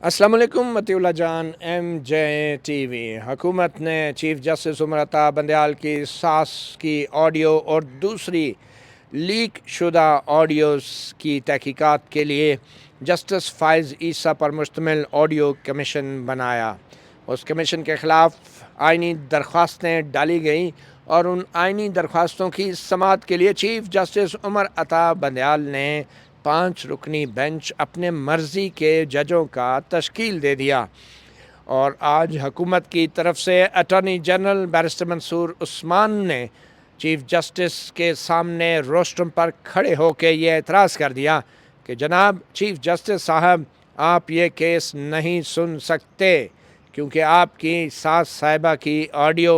अस्सलाम वालेकुम मतीउल्लाह जान MJ TV। हुकूमत ने चीफ जस्टिस उमर अता बंदयाल की सास की ऑडियो और दूसरी लीक शुदा ऑडियोज़ की तहकीकात के लिए जस्टिस फ़ाइज़ ईसा पर मुश्तमिल ऑडियो कमीशन बनाया। उस कमीशन के ख़िलाफ़ आइनी दरख्वास्तें डाली गईं और उन आइनी दरख्वास्तों की समाअत के लिए चीफ जस्टिस उमर अता बंदयाल ने 5 रुकनी बेंच अपने मर्ज़ी के जजों का तश्कील दे दिया। और आज हुकूमत की तरफ से attorney general barrister Mansoor Usman ने चीफ जस्टिस के सामने रोस्ट्रम पर खड़े होकर ये एतराज़ कर दिया कि जनाब चीफ जस्टिस साहब, आप ये केस नहीं सुन सकते क्योंकि आपकी सास साहिबा की ऑडियो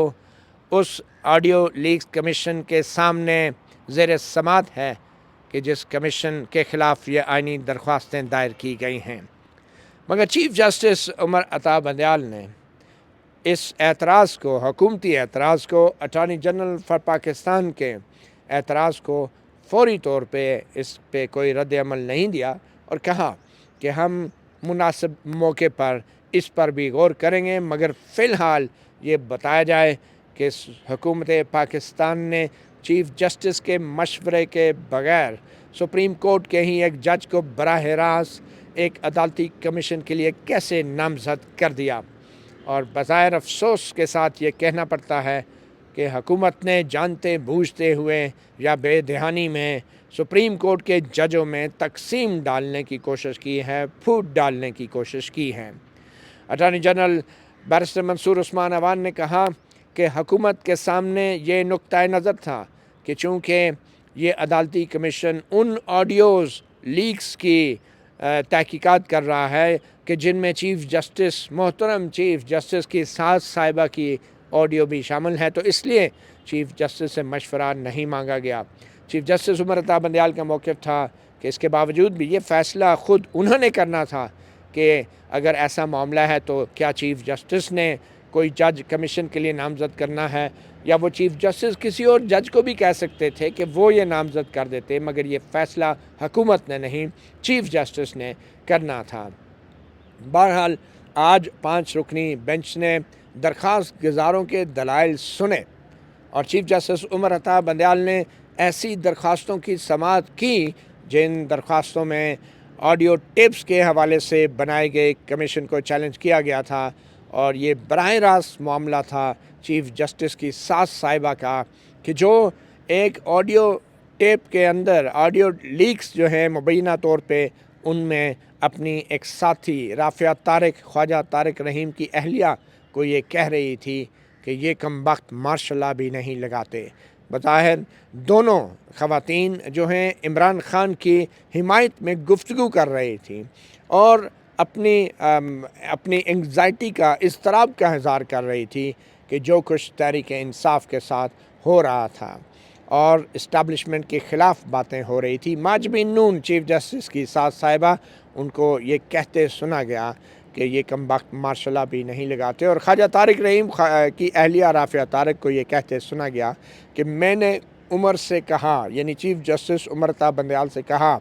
उस ऑडियो लीक्स कमीशन के सामने ज़ेर समाअत है कि जिस कमीशन के ख़िलाफ़ ये आइनी दरख्वास्तें दायर की गई हैं। मगर चीफ जस्टिस उमर अता बंदयाल ने इस एतराज़ को, हुकूमती एतराज़ को, अटॉर्नी जनरल फॉर पाकिस्तान के एतराज़ को फ़ौरी तौर पे इस पे कोई रद्द अमल नहीं दिया और कहा कि हम मुनासिब मौके पर इस पर भी गौर करेंगे, मगर फ़िलहाल ये बताया जाए कि हुकूमत पाकिस्तान ने चीफ जस्टिस के मशवरे के बग़ैर सुप्रीम कोर्ट के ही एक जज को बराह रास्त एक अदालती कमीशन के लिए कैसे नामज़द कर दिया। और बज़ाहिर अफसोस के साथ ये कहना पड़ता है कि हुकूमत ने जानते बूझते हुए या बेध्यानी में सुप्रीम कोर्ट के जजों में तकसीम डालने की कोशिश की है, फूट डालने की कोशिश की है। Attorney general barrister Mansoor Usman Awan ने कहा कि हुकूमत के सामने ये नुक्ता नज़र था कि चूँकि ये अदालती कमीशन उन ऑडियोज़ लीक्स की तहकीकात कर रहा है कि जिनमें चीफ जस्टिस, मोहतरम चीफ जस्टिस की सास साहिबा की ऑडियो भी शामिल है, तो इसलिए चीफ जस्टिस से मशवरा नहीं मांगा गया। चीफ जस्टिस उमर अता बंदयाल का मौक़िफ़ था कि इसके बावजूद भी ये फ़ैसला ख़ुद उन्होंने करना था कि अगर ऐसा मामला है तो क्या चीफ जस्टिस ने कोई जज कमीशन के लिए नामज़द करना है, या वो चीफ जस्टिस किसी और जज को भी कह सकते थे कि वो ये नामज़द कर देते, मगर ये फ़ैसला हुकूमत ने नहीं, चीफ जस्टिस ने करना था। बहरहाल आज 5 रुकनी बेंच ने दरख्वास्त गुज़ारों के दलाइल सुने और चीफ जस्टिस उमर अता बंदयाल ने ऐसी दरख्वास्तों की समाअत की जिन दरख्वास्तों में ऑडियो टेप्स के हवाले से बनाए गए कमीशन को चैलेंज किया गया था और ये बराह रास्त मामला था चीफ जस्टिस की सास साहिबा का कि जो एक ऑडियो टेप के अंदर ऑडियो लीक्स जो हैं मुबैना तौर पे उनमें अपनी एक साथी राफ़िया तारिक, ख्वाजा तारिक रहीम की अहलिया को ये कह रही थी कि ये कमबख्त मार्शल भी नहीं लगाते। बज़ाहिर दोनों ख़वातीन जो हैं इमरान ख़ान की हिमायत में गुफ्तगू कर रही थी और अपनी एंग्ज़ाइटी का, इज़्तिराब का इज़हार कर रही थी कि जो कुछ तहरीक इंसाफ के साथ हो रहा था और इस्टेब्लिशमेंट के ख़िलाफ़ बातें हो रही थी। माजबिन नून चीफ जस्टिस की सास साहिबा, उनको ये कहते सुना गया कि ये कमबख्त मार्शल भी नहीं लगाते और ख्वाजा तारिक रहीम की अहलिया राफ़िया तारिक को ये कहते सुना गया कि मैंने उमर से कहा, यानी चीफ जस्टिस उमर अता बंदयाल से कहा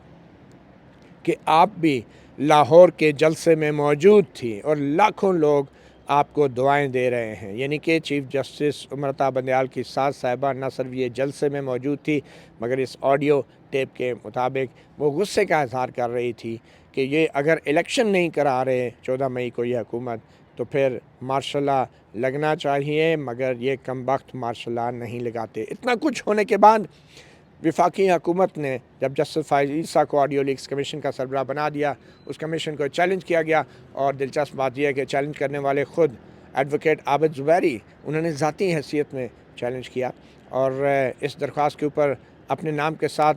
कि आप भी लाहौर के जलसे में मौजूद थी और लाखों लोग आपको दुआएं दे रहे हैं। यानी कि चीफ जस्टिस उमर अता बंदयाल की सास साहिबा न सिर्फ ये जलसे में मौजूद थी मगर इस ऑडियो टेप के मुताबिक वो गुस्से का इजहार कर रही थी कि ये अगर इलेक्शन नहीं करा रहे 14 मई को ये हुकूमत, तो फिर मार्शल लगना चाहिए, मगर ये कमबख्त मार्शल नहीं लगाते। इतना कुछ होने के बाद वफाकी हुकूमत ने जब जस्टिस फ़ाइज़ ईसा को ऑडियो लीक्स कमीशन का सरबराह बना दिया, उस कमीशन को चैलेंज किया गया और दिलचस्प बात यह है कि चैलेंज करने वाले ख़ुद एडवोकेट आबिद ज़ुबैरी, उन्होंने ज़ाती हैसियत में चैलेंज किया और इस दरख्वास्त के ऊपर अपने नाम के साथ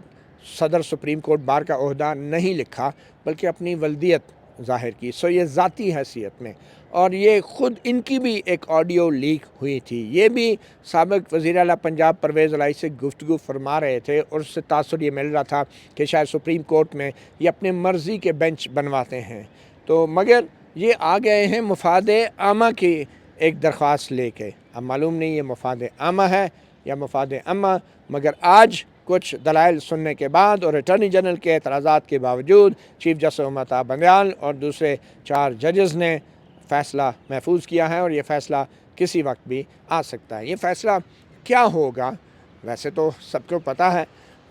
सदर सुप्रीम कोर्ट बार का ओहदा नहीं लिखा बल्कि अपनी वल्दियत ज़ाहिर की। सो ये ज़ाती हैसियत में, और ये ख़ुद इनकी भी एक ऑडियो लीक हुई थी। ये भी साबिक़ वज़ीर आला पंजाब परवेज़ इलाही से गुफ्तगू फरमा रहे थे और उससे तासुर ये मिल रहा था कि शायद सुप्रीम कोर्ट में ये अपने मर्ज़ी के बेंच बनवाते हैं। तो मगर ये आ गए हैं मफाद आमा की एक दरख्वास्त लेके। अब मालूम नहीं ये मफाद आमा है या मफाद अम्मा, मगर आज कुछ दलाइल सुनने के बाद और अटॉर्नी जनरल के एतराज़ात के बावजूद चीफ जस्टिस उमर अता बंदयाल और दूसरे 4 जजेस ने फ़ैसला महफूज किया है और ये फ़ैसला किसी वक्त भी आ सकता है। ये फ़ैसला क्या होगा, वैसे तो सबको पता है।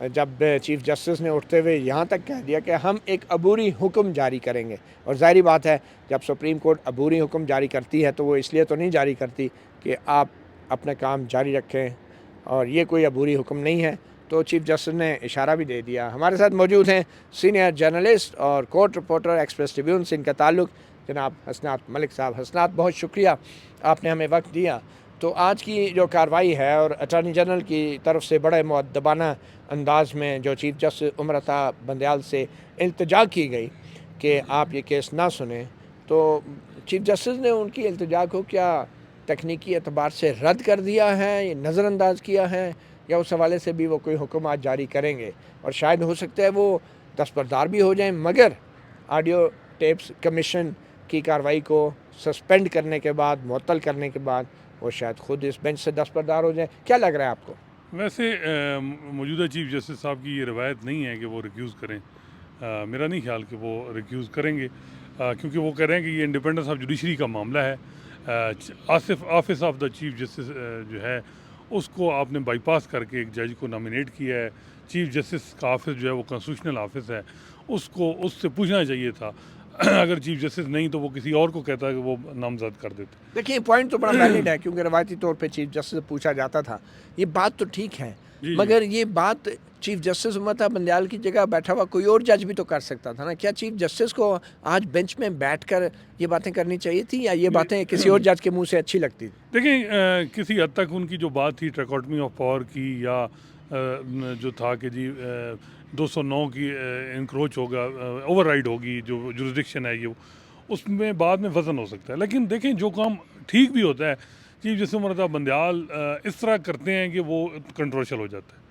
जब चीफ जस्टिस ने उठते हुए यहाँ तक कह दिया कि हम एक अबूरी हुक्म जारी करेंगे, और ज़ाहिर बात है जब सुप्रीम कोर्ट अबूरी हुक्म जारी करती है तो वो इसलिए तो नहीं जारी करती कि आप अपना काम जारी रखें, और ये कोई अबूरी हुक्म नहीं है। तो चीफ जस्टिस ने इशारा भी दे दिया। हमारे साथ मौजूद हैं सीनियर जर्नलिस्ट और कोर्ट रिपोर्टर एक्सप्रेस ट्रिब्यून से इनका ताल्लुक़ जनाब हसनात मलिक साहब। हसनात, बहुत शुक्रिया आपने हमें वक्त दिया। तो आज की जो कार्रवाई है और अटॉर्नी जनरल की तरफ से बड़े मुअद्दबाना अंदाज में जो चीफ जस्टिस उमर अता बंदयाल से इल्तिजा की गई कि आप ये केस ना सुने, तो चीफ जस्टिस ने उनकी इल्तिजा को क्या तकनीकी एतबार से रद्द कर दिया है, नज़रअंदाज किया है, या उस हवाले से भी वो कोई हुक्म आज जारी करेंगे? और शायद हो सकता है वो दस्तबरदार भी हो जाएं, मगर ऑडियो टेप्स कमीशन की कार्रवाई को सस्पेंड करने के बाद, मुअत्तल करने के बाद वो शायद खुद इस बेंच से दस्तबरदार हो जाए। क्या लग रहा है आपको? वैसे मौजूदा चीफ जस्टिस साहब की ये रवायत नहीं है कि वो रिक्यूज़ करें। मेरा नहीं ख्याल कि वो रिक्यूज़ करेंगे, क्योंकि वो कह रहे हैं कि ये इंडिपेंडेंस ऑफ जुडिशरी का मामला है। Asif office of the chief justice जो है उसको आपने बाईपास करके एक जज को नॉमिनेट किया है। चीफ जस्टिस का ऑफिस जो है वो कॉन्स्टिट्यूशनल ऑफिस है, उसको उससे पूछना चाहिए था। अगर चीफ जस्टिस नहीं तो वो किसी और को कहता है कि वो नामजद कर देते। देखिए, पॉइंट तो बड़ा वैलिड है, क्योंकि रवायती तौर पे चीफ जस्टिस से पूछा जाता था। ये बात तो ठीक है, जी, मगर ये बात चीफ जस्टिस उमर अता बंदयाल की जगह बैठा हुआ कोई और जज भी तो कर सकता था ना। क्या चीफ जस्टिस को आज बेंच में बैठकर ये बातें करनी चाहिए थी, या ये बातें किसी और जज के मुंह से अच्छी लगती थी? देखिए, किसी हद तक उनकी जो बात थी ट्रैकोटमी ऑफ पावर की, या जो था कि जी 209 की इंक्रोच होगा, ओवरराइड होगी जो जुरिस्डिक्शन है ये, उसमें बाद में वज़न हो सकता है। लेकिन देखें, जो काम ठीक भी होता है, चीफ जस्टिस उमर अता बंदयाल इस तरह करते हैं कि वो कंट्रोवर्शियल हो जाता है।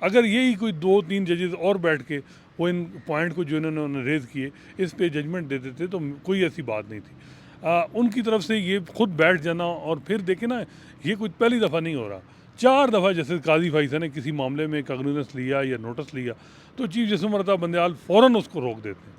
अगर यही कोई 2-3 जजेस और बैठ के वो इन पॉइंट को जो इन्होंने रेज़ किए इस पे जजमेंट दे देते तो कोई ऐसी बात नहीं थी। उनकी तरफ से ये खुद बैठ जाना, और फिर देखें ना, ये कोई पहली दफ़ा नहीं हो रहा। 4 दफ़ा जैसे काजी फैसल ने किसी मामले में कागनूनस लिया या नोटिस लिया तो चीफ जस्टिस उमर अता बंदयाल फ़ौरन उसको रोक देते हैं।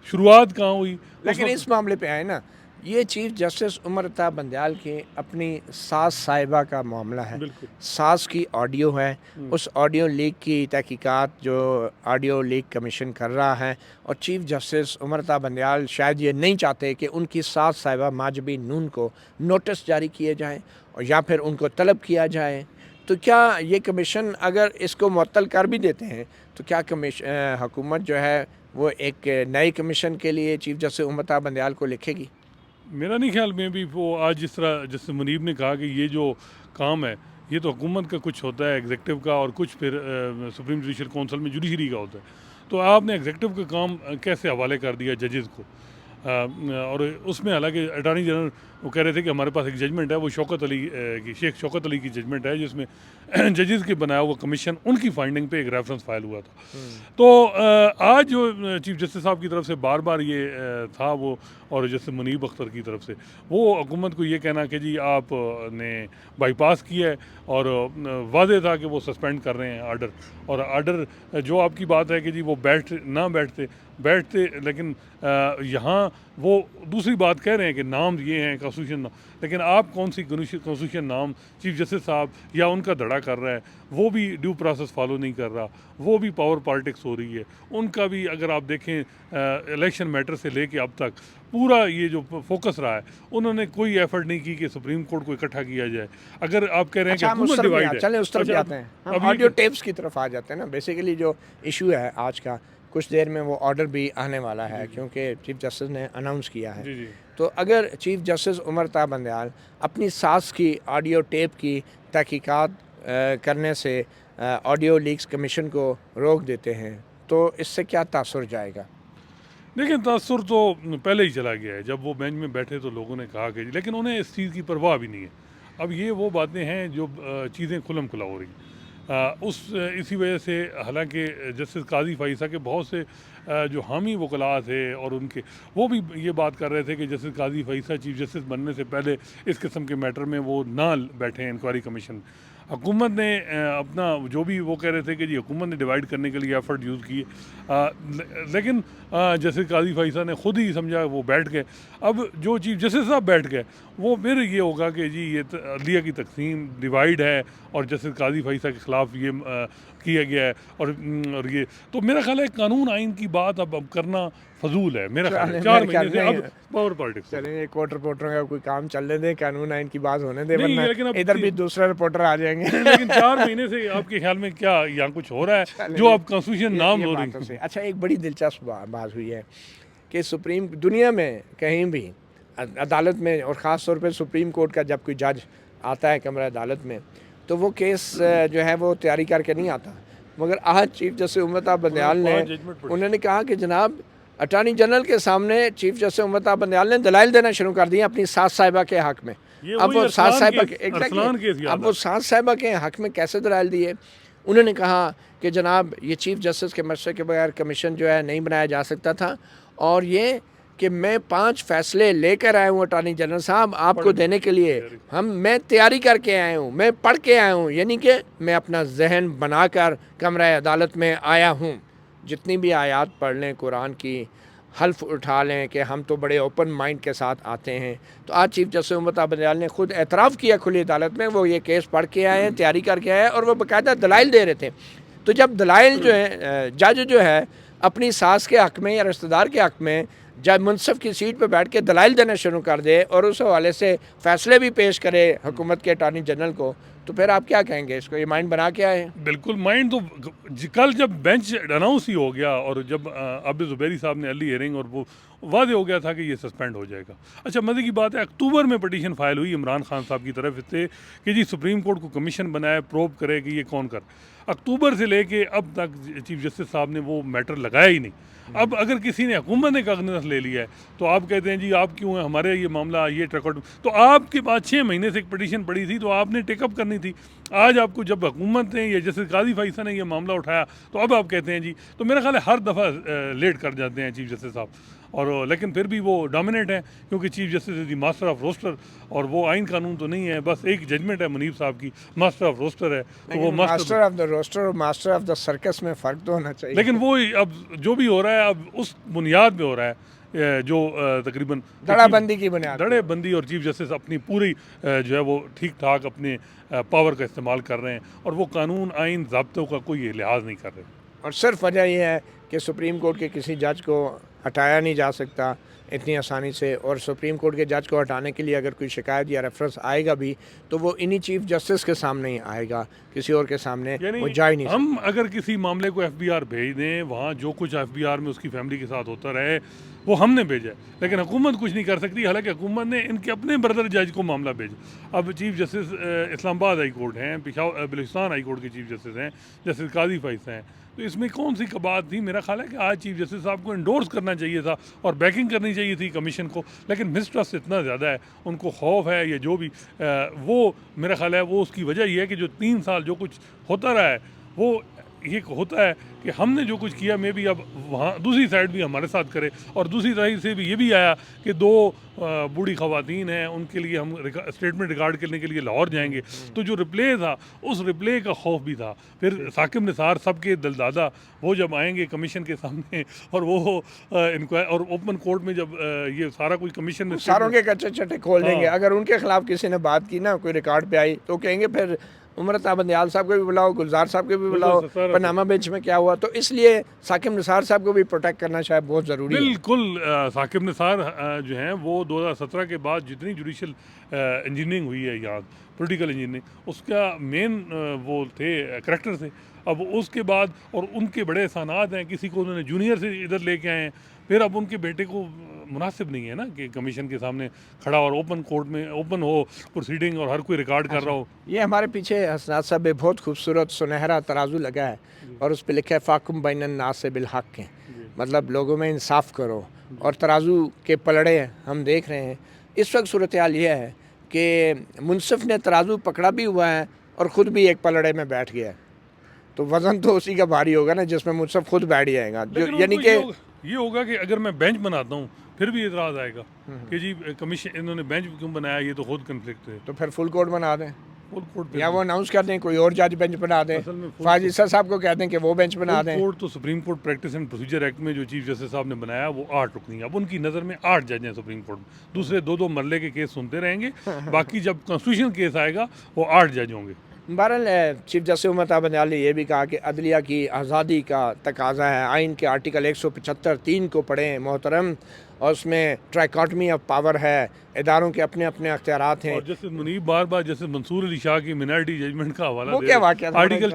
शुरुआत कहाँ हुई? लेकिन इस मामले पे आए ना, ये चीफ जस्टिस उमर अता बंदयाल की अपनी सास साहिबा का मामला है। बिल्कुल। सास की ऑडियो है, उस ऑडियो लीक की तहकीकात जो ऑडियो लीक कमीशन कर रहा है, और चीफ जस्टिस उमर अता बंदयाल शायद ये नहीं चाहते कि उनकी सास साहिबा माजबी नून को नोटिस जारी किए जाएँ और या फिर उनको तलब किया जाए। तो क्या ये कमीशन अगर इसको मुअत्तल कर भी देते हैं तो क्या हुकूमत जो है वो एक नए कमीशन के लिए चीफ जस्टिस उमर अता बंदयाल को लिखेगी? मेरा नहीं ख्याल में भी वो आज जिस तरह जैसे मुनीब ने कहा कि ये जो काम है ये तो हुकूमत का कुछ होता है, एग्जेक्टिव का, और कुछ फिर सुप्रीम जुडिशल काउंसिल में जुडिशरी का होता है। तो आपने एग्जेक्टिव का काम कैसे हवाले कर दिया जजेस को? और उसमें हालांकि अटॉर्नी जनरल वो कह रहे थे कि हमारे पास एक जजमेंट है, वो शौकत अली की, शेख शौकत अली की जजमेंट है, जिसमें जजेस के बनाया हुआ कमीशन उनकी फाइंडिंग पे एक रेफरेंस फाइल हुआ था। तो आज जो चीफ जस्टिस साहब की तरफ से बार बार ये था वो, और जैसे मुनीब अख्तर की तरफ से वो हुकूमत को ये कहना कि जी आपने बाईपास किया है, और वादे था कि वो सस्पेंड कर रहे हैं ऑर्डर, और ऑर्डर जो आपकी बात है कि जी वो बैठते, लेकिन यहाँ वो दूसरी बात कह रहे हैं कि नाम ये हैं कॉन्स्टिट्यूशन, लेकिन आप कौन सी कॉन्स्टिट्यूशन नाम चीफ जस्टिस साहब या उनका धड़ा कर रहा है, वो भी ड्यू प्रोसेस फॉलो नहीं कर रहा, वो भी पावर पॉलिटिक्स हो रही है उनका भी। अगर आप देखें इलेक्शन मैटर से लेके अब तक पूरा ये जो फोकस रहा है, उन्होंने कोई एफर्ट नहीं की कि सुप्रीम कोर्ट को इकट्ठा किया जाए। अगर आप कह रहे हैं कि हुकूमत डिवाइड है, चलें उस तरफ भी आते हैं, हम ऑडियो टेप्स की तरफ आ जाते हैं ना। बेसिकली जो इशू है आज का, कुछ देर में वो ऑर्डर भी आने वाला है क्योंकि चीफ जस्टिस ने अनाउंस किया है। जी जी। तो अगर चीफ जस्टिस उमर अता बंदयाल अपनी सास की ऑडियो टेप की तहकीकात करने से ऑडियो लीक्स कमीशन को रोक देते हैं तो इससे क्या तासुर जाएगा? देखिए, तासुर तो पहले ही चला गया है। जब वो बेंच में बैठे तो लोगों ने कहा कि, लेकिन उन्हें इस चीज़ की परवाह भी नहीं है। अब ये वो बातें हैं जो चीज़ें खुलम खुला हो रही हैं। इसी वजह से हालांकि जस्टिस काजी फाइसा के बहुत से जो हामी वकला थे और उनके, वो भी ये बात कर रहे थे कि जस्टिस काजी फाइसा चीफ जस्टिस बनने से पहले इस किस्म के मैटर में वो ना बैठे इंक्वायरी कमीशन। हुकूमत ने अपना जो भी वो कह रहे थे कि जी हुकूमत ने डिवाइड करने के लिए एफर्ट यूज़ किए, लेकिन जैसे काजी फैसल ने खुद ही समझा, वो बैठ गए। अब जो चीफ जस्टिस साहब बैठ गए, वो फिर ये होगा कि जी ये अदलिया की तकसीम डिवाइड है और जस्टिस काजी फैसल के ख़िलाफ़ ये किया गया है। और ये तो मेरा ख्याल है कानून आइन की बात अब करना फजूल है मेरा ख्याल है। 4 महीने से अब पावर पॉलिटिक्स चलेंगे, कोर्ट रिपोर्टरों का कोई काम चलने दें, कानून आइन की बात होने दें, नहीं, वरना लेकिन अब इधर भी दूसरा रिपोर्टर आ जाएंगे। लेकिन 4 महीने से आपके ख्याल में क्या यहाँ कुछ हो रहा है जो अब कॉन्स्टिट्यूशन नाम हो बात तो रही सही। अच्छा, एक बड़ी दिलचस्प बात हुई है कि सुप्रीम दुनिया में कहीं भी अदालत में, और ख़ास तौर पे सुप्रीम कोर्ट का जब कोई जज आता है कमरा अदालत में, तो वो केस जो है वो तैयारी करके नहीं आता। मगर आज चीफ जस्टिस उम्मत बंदयाल ने उन्होंने कहा कि जनाब अटॉर्नी जनरल के सामने चीफ जस्टिस उम्मत बंदयाल ने दलाइल देना शुरू कर दिए अपनी सास साहिबा के हक़ में। अब वो सास साहिबा अब वो सास साहिबा के हक़ में कैसे दलाइल दिए? उन्होंने कहा कि जनाब ये चीफ जस्टिस के मशवरे के बगैर कमीशन जो है नहीं बनाया जा सकता था, और ये कि मैं 5 फैसले लेकर आया हूँ अटॉर्नी जनरल साहब आपको देने के लिए, मैं तैयारी करके आया हूँ, मैं पढ़ के आया हूँ, यानी कि मैं अपना जहन बनाकर कमरा अदालत में आया हूँ। जितनी भी आयात पढ़ लें कुरान की, हल्फ उठा लें कि हम तो बड़े ओपन माइंड के साथ आते हैं। तो आज चीफ जस्टिस उम्मत बंदयाल ने खुद एतराफ़ किया खुली अदालत में, वो ये केस पढ़ के आए हैं, तैयारी करके आए हैं, और वो बाकायदा दलाइल दे रहे थे। तो जब दलाइल जो है जज जो है अपनी सास के हक़ में या रिश्तेदार के हक़ में जब मुनसफ़ की सीट पर बैठ के दलाइल देना शुरू कर दे और उस हवाले से फ़ैसले भी पेश करे हुकूमत के अटॉर्नी जनरल को, तो फिर आप क्या कहेंगे? इसको ये माइंड बना के आए? बिल्कुल माइंड तो कल जब बेंच अनाउंस ही हो गया और जब आबिद ज़ुबैरी साहब ने अर्ली हियरिंग, और वो वादे हो गया था कि ये सस्पेंड हो जाएगा। अच्छा, मज़े की बात है अक्टूबर में पटिशन फाइल हुई इमरान खान साहब की तरफ से कि जी सुप्रीम कोर्ट को कमीशन बनाए, प्रोब करे कि ये कौन कर। अक्टूबर से लेके अब तक चीफ जस्टिस साहब ने वो मैटर लगाया ही नहीं। अब अगर किसी ने हुकूमत ने कागज़ ले लिया है तो आप कहते हैं जी आप क्यों हैं, हमारे ये मामला ये ट्रैकआउट, तो आपके पास 6 महीने से एक पटिशन पड़ी थी तो आपने टेकअप करनी थी। आज आपको जब हुकूमत ने या जैसे काजी फैसल ने ये मामला उठाया तो अब आप कहते हैं जी, तो मेरा ख्याल है हर दफ़ा लेट कर जाते हैं चीफ जस्टिस साहब, और लेकिन फिर भी वो डोमिनेट है क्योंकि chief justice is the master of roster, और वो आइन कानून तो नहीं है, बस एक जजमेंट है मुनीब साहब की, मास्टर ऑफ रोस्टर है, तो वो मास्टर ऑफ द रोस्टर और मास्टर ऑफ द सर्कस में फ़र्क तो होना चाहिए। लेकिन वो अब जो भी हो रहा है अब उस बुनियाद पे हो रहा है जो तकरीबन धड़ाबंदी की बुनियाद, धड़ेबंदी, और चीफ जस्टिस अपनी पूरी जो है वो ठीक ठाक अपने पावर का इस्तेमाल कर रहे हैं और वो कानून आइन ज़ाब्तों का कोई लिहाज नहीं कर रहे। और सिर्फ वजह यह है कि सुप्रीम कोर्ट के किसी जज को हटाया नहीं जा सकता इतनी आसानी से, और सुप्रीम कोर्ट के जज को हटाने के लिए अगर कोई शिकायत या रेफरेंस आएगा भी तो वो इन्हीं चीफ जस्टिस के सामने ही आएगा, किसी और के सामने वो जा ही नहीं सकता। हम अगर किसी मामले को एफबीआर भेज दें, वहाँ जो कुछ एफबीआर में उसकी फैमिली के साथ होता रहे वो हमने भेजा है, लेकिन हुकूमत कुछ नहीं कर सकती। हालांकि हुकूमत ने इनके अपने ब्रदर जज को मामला भेजा। अब chief justice Islamabad high court हैं, बलूचिस्तान हाई कोर्ट के चीफ जस्टिस हैं, जस्टिस काजी फैसल हैं, तो इसमें कौन सी कबात थी? मेरा ख्याल है कि आज चीफ जस्टिस साहब को इंडोर्स करना चाहिए था और बैकिंग करनी चाहिए थी कमीशन को, लेकिन मिसट्रस्ट इतना ज़्यादा है, उनको खौफ है या जो भी वो मेरा ख्याल है वो उसकी वजह ये है कि जो 3 साल जो कुछ होता रहा है वो ये होता है कि हमने जो कुछ किया, मे भी अब वहाँ दूसरी साइड भी हमारे साथ करे, और दूसरी साइड से भी ये भी आया कि 2 बूढ़ी ख़वातीन हैं उनके लिए हम स्टेटमेंट रिकॉर्ड करने के लिए लाहौर जाएंगे, तो जो रिप्ले था उस रिप्ले का खौफ भी था। फिर साकिब निसार सबके दलदादा वो जब आएंगे कमीशन के सामने और वो इंक्वायरी और ओपन कोर्ट में जब ये सारा कोई कमीशन में सारों के कच्चे चट्टे खोल देंगे। अगर उनके खिलाफ किसी ने बात की ना, कोई रिकॉर्ड पे आई, तो कहेंगे फिर उमरत बंदयाल साहब को भी बुलाओ, गुलजार साहब को भी बुलाओ, पनामा बेंच में क्या हुआ। तो इसलिए साकिब निसार साहब को भी प्रोटेक्ट करना शायद बहुत ज़रूरी है। बिल्कुल, साकिब निसार जो हैं वो 2017 के बाद जितनी जुडिशल इंजीनियरिंग हुई है यहाँ पॉलिटिकल इंजीनियरिंग, उसका मेन वो थे करैक्टर थे। अब उसके बाद और उनके बड़े एहसानात हैं, किसी को उन्होंने जूनियर से इधर लेके आए हैं, फिर अब उनके बेटे को मुनासिब नहीं है ना कि कमीशन के सामने खड़ा और ओपन कोर्ट में ओपन हो प्रोसीडिंग और हर कोई रिकॉर्ड कर रहा हो। ये हमारे पीछे हसनात साहब में बहुत खूबसूरत सुनहरा तराजू लगा है और उस पर लिखा है फ़ाकुम बैनन नास से बिलहक के, मतलब लोगों में इंसाफ करो, और तराजू के पलड़े हम देख रहे हैं। इस वक्त सूरत हाल ये है कि मुनसिफ ने तराजू पकड़ा भी हुआ है और ख़ुद भी एक पलड़े में बैठ गया है, तो वज़न तो उसी का भारी होगा ना जिसमें मुनसिफ खुद बैठ जाएगा। जो यानी कि ये होगा कि अगर मैं बेंच बनाता हूँ फिर भी इतराज़ आएगा कि जी कमीशन इन्होंने बेंच क्यों बनाया, ये तो खुद कन्फ्लिक्ट है। तो फिर फुल कोर्ट बना दें। फुल कोर्ट या वो अनाउंस कर दें कोई और जज बेंच बना दें, असल में full फायज ईसा साहब को कह दें कि वो बेंच बना दें। कोर्ट तो supreme court practice and procedure act में जो चीफ जस्टिस साहब ने बनाया वो 8 रुकनी है। अब उनकी नज़र में 8 जज हैं सुप्रीम कोर्ट में, दूसरे 2-2 मरले के केस सुनते रहेंगे। बाकी जब कॉन्स्टिट्यूशन केस आएगा वो 8 जज होंगे। बहरहाल चीफ जस्टिस उमर अता बंदयाल ने यह भी कहा कि अदलिया की आज़ादी का तकाजा है। आइन के आर्टिकल 175(3) को पढ़ें मोहतरम, और उसमें ट्राइकॉटमी ऑफ पावर है, इदारों के अपने अपने अख्तियारात हैं। और जैसे मुनीब बार बार जैसे मंसूर अली शाह की मिनॉरिटी जजमेंट का हवाला वो दे क्या रहे, वाक़या था? आर्टिकल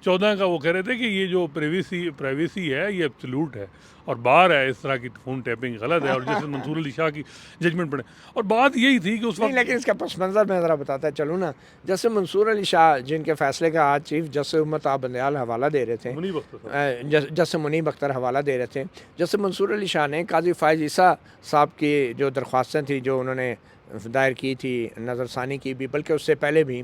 14 का वो कह रहे थे कि ये जो प्राइवेसी है ये एब्सोल्यूट है और बार है, इस तरह की फ़ोन टैपिंग गलत है। और जैसे मंसूर अली शाह की जजमेंट पढ़े, और बात यही थी कि उस नहीं, वक्त लेकिन इसका पस मंज़र मैं ज़रा बताता चलूँ ना। जैसे मंसूर अली शाह जिनके फ़ैसले का आज चीफ जस्टिस उमर अता बंदयाल हवाला दे रहे थे, मुनीब अख्तर साहब, जैसे मुनीब अख्तर हवाला दे रहे थे, जैसे मंसूर अली शाह ने काजी फायज ईसा साहब की जो दरख्वास्तें थी जो उन्होंने दायर की थी, नज़रसानी की भी, बल्कि उससे पहले भी,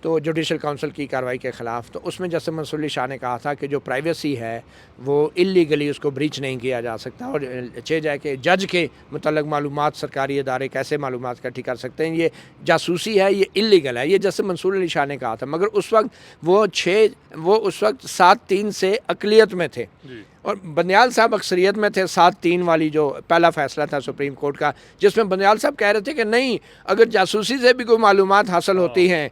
तो जुडिशल काउंसिल की कार्रवाई के ख़िलाफ़, तो उसमें जैसे मंसूर अली शाह ने कहा था कि जो प्राइवेसी है वो इल्लीगली उसको ब्रीच नहीं किया जा सकता, और चे जाए कि जज के मुतल्लक मालूमात सरकारी इदारे कैसे मालूमात इकट्ठी कर सकते हैं, ये जासूसी है, ये इल्लीगल है, ये जैसे मंसूर अली शाह ने कहा था। मगर उस वक्त वो उस वक्त 7-3 से अक़लियत में थे और बंदयाल साहब अक्सरियत में थे। 7-3 वाली जो पहला फ़ैसला था सुप्रीम कोर्ट का, जिसमें बंदयाल साहब कह रहे थे कि नहीं, अगर जासूसी से भी कोई मालूमात हासिल होती हैं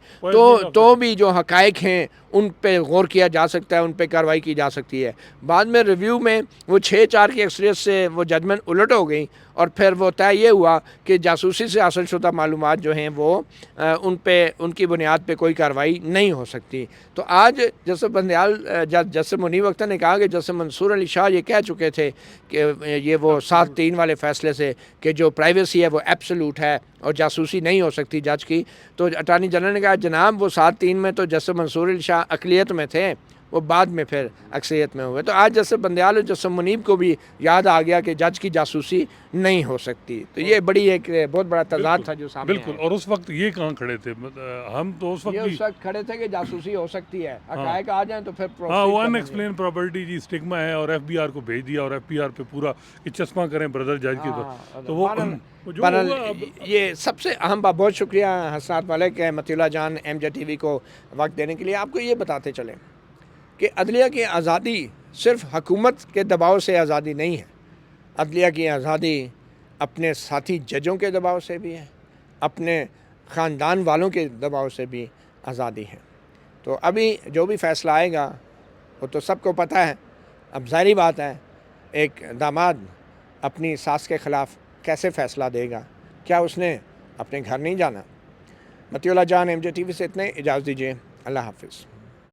तो भी जो हक़ाइक़ हैं उन पे गौर किया जा सकता है, उन पे कार्रवाई की जा सकती है। बाद में रिव्यू में वो 6-4 की अक्सरियत से वो जजमेंट उलट हो गई और फिर वो तय ये हुआ कि जासूसी से हासिल शुदा मालूमात जो हैं वो उन पे, उनकी बुनियाद पे कोई कार्रवाई नहीं हो सकती। तो आज जैसे बंदयाल जैसे मुनीब अख्तर ने कहा कि जैसे मंसूर अली शाह ये कह चुके थे कि ये वो 7-3 वाले फ़ैसले से कि जो प्राइवेसी है वो एब्सोल्यूट है और जासूसी नहीं हो सकती जज की, तो अटॉर्नी जनरल ने कहा जनाब वो 7-3 में तो जैसे मंसूर अली शाह अक़लियत में थे, वो बाद में फिर अक्सरियत में हुए। तो आज जैसे बंदयाल और जैसे मुनीब को भी याद आ गया कि जज की जासूसी नहीं हो सकती। तो ये बड़ी एक बहुत बड़ा तजाद था जो सामने बिल्कुल। और उस वक्त ये कहाँ खड़े थे, हम तो उस वक्त ये उस वक्त खड़े थे कि जासूसी हो सकती है, हक़ाइक़ आ जाएं तो फिर हाँ, वो अनएक्सप्लेन प्रॉपर्टी जी स्टिग्मा है और एफबीआर को भेज दिया और एफबीआर पे पूरा कि चश्मा करें ब्रदर जज के साथ। तो वो जो होगा ये सबसे अहम बात। बहुत शुक्रिया हसनात मलिक मतीउल्लाह जान MJ TV को वक्त देने के लिए। आपको ये बताते चलें कि अदलिया की आज़ादी सिर्फ हुकूमत के दबाव से आज़ादी नहीं है, अदलिया की आज़ादी अपने साथी जजों के दबाव से भी है, अपने ख़ानदान वालों के दबाव से भी आज़ादी है। तो अभी जो भी फ़ैसला आएगा वो तो सबको पता है। अब ज़ाहिर बात है एक दामाद अपनी सास के ख़िलाफ़ कैसे फ़ैसला देगा, क्या उसने अपने घर नहीं जाना? मतीउल्लाह जान MJ TV से इतने, इजाज़त दीजिए, अल्लाह हाफ़िज़।